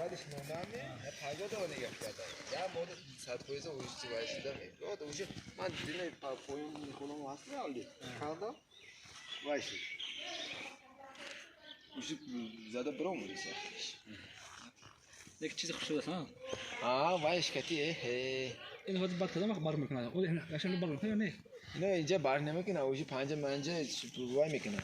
بعدش نونامه پایگاه دو نگه کرده یا مورد ساعت کویزه uyuşturucu vayışında mı? O da uyuşu man dinle boyun kolum hasta aldı. Kaldı. Vayışı. Uyuşu zada bro mu diyse? ليك تشي خشوة ها Vayış kati إذا هذا بطل ما خبر مكان هذا عشان نبرر خير نيه Ne ince bar ne mekina uyuşu panca mence vay mekina.